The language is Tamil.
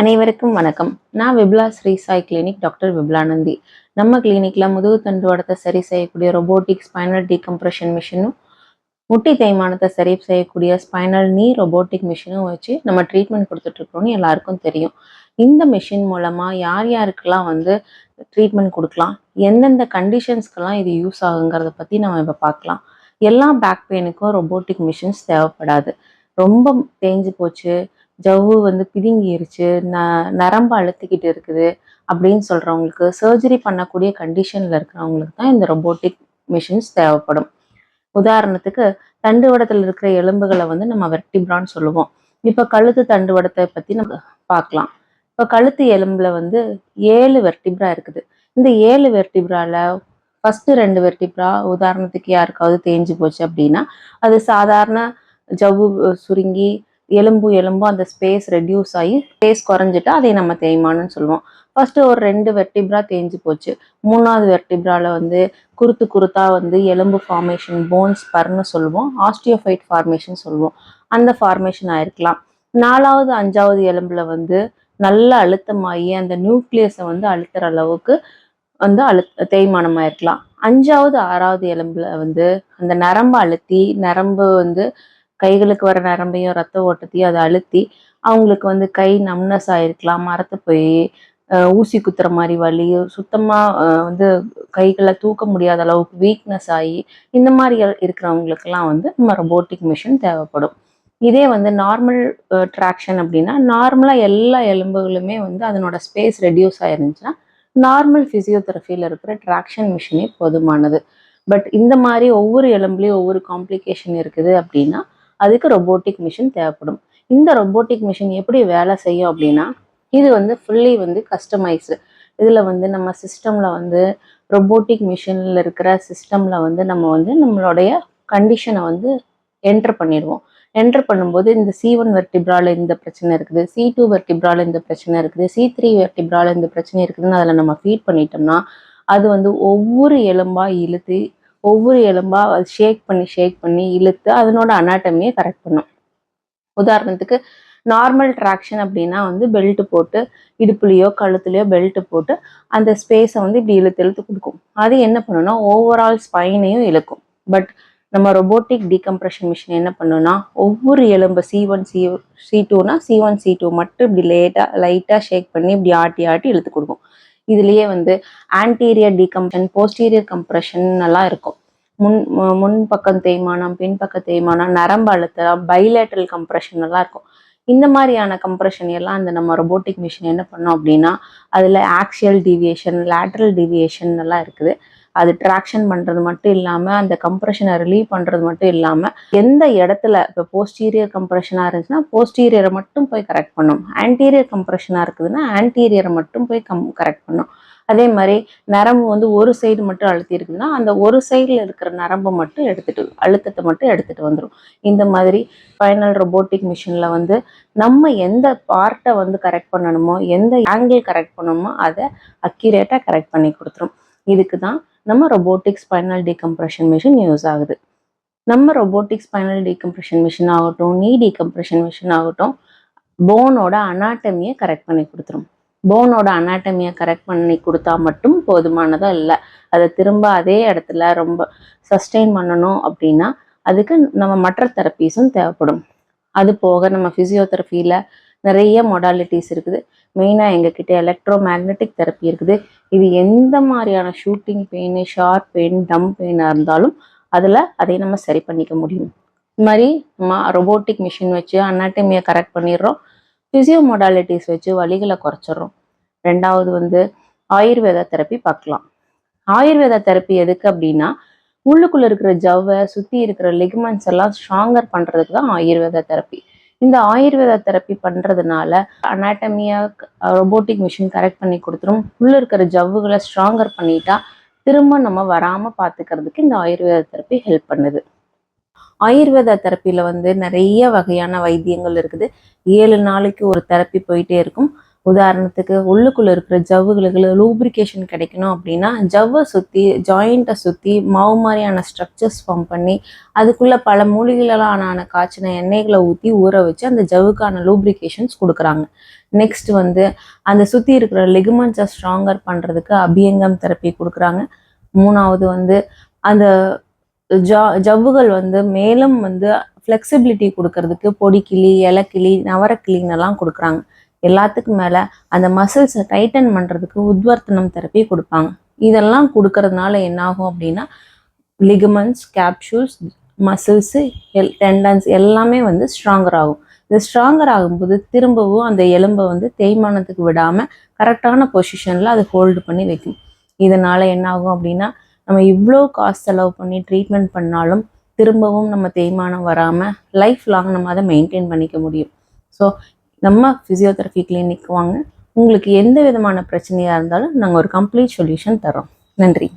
அனைவருக்கும் வணக்கம். நான் விப்லா ஸ்ரீ சாய் கிளினிக் டாக்டர் விப்லானந்தி. நம்ம கிளினிக்ல முதுகு தண்டுவடத்தை சரி செய்யக்கூடிய ரொபோட்டிக் ஸ்பைனல் டீகம்ப்ரெஷன் மிஷினும், முட்டி தேய்மானத்தை சரி செய்யக்கூடிய ஸ்பைனல் நீ ரொபோட்டிக் மிஷினும் வச்சு நம்ம ட்ரீட்மெண்ட் கொடுத்துட்டு இருக்கோம்னு எல்லாருக்கும் தெரியும். இந்த மிஷின் மூலமா யார் யாருக்கெல்லாம் ட்ரீட்மெண்ட் கொடுக்கலாம், எந்தெந்த கண்டிஷன்ஸ்க்கெல்லாம் இது யூஸ் ஆகுங்கிறத பத்தி நம்ம இப்போ பார்க்கலாம். எல்லா பேக் பெயினுக்கும் ரொபோட்டிக் மிஷின்ஸ் தேவைப்படாது. ரொம்ப தேஞ்சு போச்சு, ஜவ்வு பிதுங்கிருச்சு, நரம்பு அழுத்திக்கிட்டு இருக்குது அப்படின்னு சொல்றவங்களுக்கு, சர்ஜரி பண்ணக்கூடிய கண்டிஷன்ல இருக்கிறவங்களுக்கு தான் இந்த ரொபோட்டிக் மிஷின்ஸ் தேவைப்படும். உதாரணத்துக்கு தண்டுவடத்தில் இருக்கிற எலும்புகளை நம்ம வெர்டிப்ரான்னு சொல்லுவோம். இப்ப கழுத்து தண்டுவடத்தை பத்தி நம்ம பார்க்கலாம். இப்ப கழுத்து எலும்புல 7 வெர்டிப்ரா இருக்குது. இந்த 7 வெர்டிப்ரால ஃபர்ஸ்ட் 2 வெர்டிப்ரா உதாரணத்துக்கு யாருக்காவது தேஞ்சு போச்சு அப்படின்னா, அது சாதாரண ஜவ்வு சுருங்கி எலும்பும் அந்த ஸ்பேஸ் ரெடியூஸ் ஆகி ஸ்பேஸ் குறைஞ்சிட்டு அதை நம்ம தேய்மானம்னு சொல்லுவோம். ஃபர்ஸ்ட் ஒரு 2 வெர்டிப்ரா தேஞ்சு போச்சு. 3வது வெர்டிப்ரால குருத்தா எலும்பு ஃபார்மேஷன் போன் ஸ்பர்ன்னு சொல்லுவோம், ஆஸ்டியோஃபைட் ஃபார்மேஷன் சொல்லுவோம். அந்த ஃபார்மேஷன் ஆயிருக்கலாம். 4வது 5வது எலும்புல நல்ல அழுத்தமாகி அந்த நியூக்ளியஸை அழுத்துற அளவுக்கு தேய்மானம் ஆயிருக்கலாம். 5வது 6வது எலும்புல அந்த நரம்பு அழுத்தி நரம்பு கைகளுக்கு வர நரம்பையும் ரத்த ஓட்டத்தையும் அதை அழுத்தி அவங்களுக்கு கை நம்னஸ் ஆயிருக்கலாம், மரத்து போய் ஊசி குத்துற மாதிரி வலி, சுத்தமா கைகளை தூக்க முடியாத அளவுக்கு வீக்னஸ் ஆகி இந்த மாதிரி இருக்கிறவங்களுக்கெல்லாம் நம்ம ரொபோட்டிக் மிஷின் தேவைப்படும். இதே நார்மல் ட்ராக்ஷன் அப்படின்னா, நார்மலா எல்லா எலும்புகளுமே அதனோட ஸ்பேஸ் ரெடியூஸ் ஆயிருந்துச்சுன்னா நார்மல் பிசியோதெரபியில இருக்கிற ட்ராக்ஷன் மிஷினே போதுமானது. பட் இந்த மாதிரி ஒவ்வொரு எலும்புலையும் ஒவ்வொரு காம்ப்ளிகேஷன் இருக்குது அப்படின்னா அதுக்கு ரொபோட்டிக் மிஷின் தேவைப்படும். இந்த ரொபோட்டிக் மிஷின் எப்படி வேலை செய்யும் அப்படின்னா, இது ஃபுல்லி கஸ்டமைஸ்டு. இதுல நம்ம சிஸ்டம்ல ரொபோட்டிக் மிஷின்ல இருக்கிற சிஸ்டம்ல நம்ம நம்மளுடைய கண்டிஷனை என்டர் பண்ணிடுவோம். என்டர் பண்ணும்போது இந்த C1 வெர்டிப்ரால இந்த பிரச்சனை இருக்குது, C2 வெர்டிப்ரால இந்த பிரச்சனை இருக்குது, C3 வெர்டிப்ரால இந்த பிரச்சனை இருக்குதுன்னு அதில் நம்ம ஃபீட் பண்ணிட்டோம்னா அது ஒவ்வொரு எலும்பா இழுத்து ஒவ்வொரு எலும்பா ஷேக் பண்ணி இழுத்து அதனோட அனாட்டமியை கரெக்ட் பண்ணும். உதாரணத்துக்கு நார்மல் ட்ராக்ஷன் அப்படின்னா பெல்ட் போட்டு இடுப்புலையோ கழுத்துலையோ பெல்ட் போட்டு அந்த ஸ்பேஸை இப்படி இழுத்து கொடுக்கும். அது என்ன பண்ணுன்னா ஓவரால் ஸ்பைனையும் இழுக்கும். பட் நம்ம ரொபோட்டிக் டீகம்ப்ரெஷன் மிஷின் என்ன பண்ணுன்னா ஒவ்வொரு எலும்பு C1 C2னா C1 C2 மட்டும் இப்படி லைட்டா ஷேக் பண்ணி இப்படி ஆட்டி இழுத்து கொடுக்கும். இதுலயே ஆன்டீரியர் டீகம்ப்ரெஷன், போஸ்டீரியர் கம்ப்ரெஷன் எல்லாம் இருக்கும். முன் பக்கம் தேய்மானம், பின்பக்க தேய்மானம், நரம்பு அழுத்தம், பைலேட்ரல் கம்ப்ரெஷன் எல்லாம் இருக்கும். இந்த மாதிரியான கம்ப்ரெஷன் எல்லாம் நம்ம ரொபோட்டிக் மிஷின் என்ன பண்ணோம் அப்படின்னா அதுல ஆக்சியல் டீவியேஷன், லேட்ரல் டீவியேஷன் எல்லாம் இருக்குது. அது ட்ராக்ஷன் பண்றது மட்டும் இல்லாம அந்த கம்ப்ரெஷனை ரிலீவ் பண்றது மட்டும் இல்லாம எந்த இடத்துல இப்போ போஸ்டீரியர் கம்ப்ரெஷனா இருந்துச்சுன்னா போஸ்டீரியரை மட்டும் போய் கரெக்ட் பண்ணும், ஆன்டீரியர் கம்ப்ரெஷனா இருக்குதுன்னா ஆன்டீரியரை மட்டும் போய் கரெக்ட் பண்ணும். அதே மாதிரி நரம்பு ஒரு சைடு மட்டும் அழுத்தி இருக்குதுன்னா அந்த ஒரு சைடுல இருக்கிற நரம்பை மட்டும் அழுத்தத்தை மட்டும் எடுத்துட்டு வந்துடும். இந்த மாதிரி ஃபைனல் ரொபோட்டிக் மிஷின்ல நம்ம எந்த பார்ட்டை கரெக்ட் பண்ணணுமோ, எந்த ஆங்கிள் கரெக்ட் பண்ணணுமோ அதை அக்யூரேட்டா கரெக்ட் பண்ணி கொடுத்துரும். இதுக்கு தான் நம்ம robotic spinal decompression machine use ஆகுது. நம்ம ரொபோட்டிக் ஸ்பைனல் டீகம்ப்ரெஷன் மிஷின் ஆகட்டும், நீ டீகம்ப்ரெஷன் மிஷின் ஆகட்டும், போனோட அனாட்டமியை கரெக்ட் பண்ணி கொடுத்துரும். போனோட அனாட்டமியை கரெக்ட் பண்ணி கொடுத்தா மட்டும் போதுமானதா இல்லை. அதை திரும்ப அதே இடத்துல ரொம்ப சஸ்டெயின் பண்ணணும் அப்படின்னா அதுக்கு நம்ம மற்ற தெரப்பீஸும் தேவைப்படும். அது போக நம்ம பிசியோதெரபியில நிறைய மொடாலிட்டிஸ் இருக்குது. மெயினாக எங்ககிட்ட எலக்ட்ரோ மேக்னெட்டிக் தெரப்பி இருக்குது. இது எந்த மாதிரியான ஷூட்டிங் பெயின், ஷார்ப் பெயின், டம் பெயினாக இருந்தாலும் அதை நம்ம சரி பண்ணிக்க முடியும். இது மாதிரி நம்ம ரொபோட்டிக் மிஷின் வச்சு அனாட்டமியை கரெக்ட் பண்ணிடுறோம், பிசியோ மொடாலிட்டிஸ் வச்சு வலிகளை குறைச்சிடுறோம். ரெண்டாவது ஆயுர்வேதா தெரப்பி பார்க்கலாம். ஆயுர்வேதா தெரப்பி எதுக்கு அப்படின்னா உள்ளுக்குள்ள இருக்கிற ஜவ்வை சுற்றி இருக்கிற லிகமெண்ட்ஸ் எல்லாம் ஸ்ட்ராங்கர் பண்றதுக்கு தான் ஆயுர்வேதா தெரப்பி. இந்த ஆயுர்வேதா தெரப்பி பண்றதுனால அனாட்டமியா ரொபோட்டிக் மிஷின் கரெக்ட் பண்ணி கொடுத்துரும். உள்ள இருக்கிற ஜவ்வுகளை ஸ்ட்ராங்கர் பண்ணிட்டா திரும்ப நம்ம வராம பாத்துக்கிறதுக்கு இந்த ஆயுர்வேதா தெரப்பி ஹெல்ப் பண்ணுது. ஆயுர்வேதா தெரப்பியில நிறைய வகையான வைத்தியங்கள் இருக்குது. 7 நாளைக்கு ஒரு தெரப்பி போயிட்டே இருக்கும். உதாரணத்துக்கு உள்ளுக்குள்ள இருக்கிற ஜவ்வுகளுக்கு லூப்ரிகேஷன் கிடைக்கணும் அப்படின்னா ஜவ்வை சுற்றி ஜாயிண்ட்டை சுற்றி மாவு மாதிரியான ஸ்ட்ரக்சர்ஸ் ஃபார்ம் பண்ணி அதுக்குள்ள பல மூலிகளால் ஆன காய்ச்சின எண்ணெய்களை ஊற்றி ஊற வச்சு அந்த ஜவ்வுக்கான லூப்ரிகேஷன்ஸ் கொடுக்குறாங்க. நெக்ஸ்ட் வந்து அந்த சுற்றி இருக்கிற லிகமெண்ட்ஸை ஸ்ட்ராங்கர் பண்ணுறதுக்கு அபியங்கம் தெரப்பி கொடுக்குறாங்க. மூணாவது வந்து அந்த ஜவ்வுகள் வந்து மேலும் வந்து ஃப்ளெக்சிபிலிட்டி கொடுக்கறதுக்கு பொடிக்கிளி, இலக்கிளி, நவரக்கிளின்னெல்லாம் கொடுக்குறாங்க. எல்லாத்துக்கும் மேலே அந்த மசில்ஸை டைட்டன் பண்ணுறதுக்கு உத்வர்த்தனம் தெரப்பி கொடுப்பாங்க. இதெல்லாம் கொடுக்கறதுனால என்னாகும் அப்படின்னா லிகமெண்ட்ஸ், கேப்சூல்ஸ், மசில்ஸு, டெண்டன்ஸ் எல்லாமே வந்து ஸ்ட்ராங்கர் ஆகும். இது ஸ்ட்ராங்கர் ஆகும்போது திரும்பவும் அந்த எலும்பை வந்து தேய்மானத்துக்கு விடாமல் கரெக்டான பொசிஷனில் அது ஹோல்டு பண்ணி வைக்கும். இதனால் என்ன ஆகும் அப்படின்னா நம்ம இவ்வளோ காசு செலவு பண்ணி ட்ரீட்மெண்ட் பண்ணாலும் திரும்பவும் நம்ம தேய்மானம் வராமல் லைஃப் லாங் நம்ம அதை மெயின்டைன் பண்ணிக்க முடியும். ஸோ நம்ம ஃபிசியோதெரபி கிளினிக் வாங்க. உங்களுக்கு எந்த விதமான பிரச்சனையாக இருந்தாலும் நாங்கள் ஒரு கம்ப்ளீட் சொல்யூஷன் தரோம். நன்றி.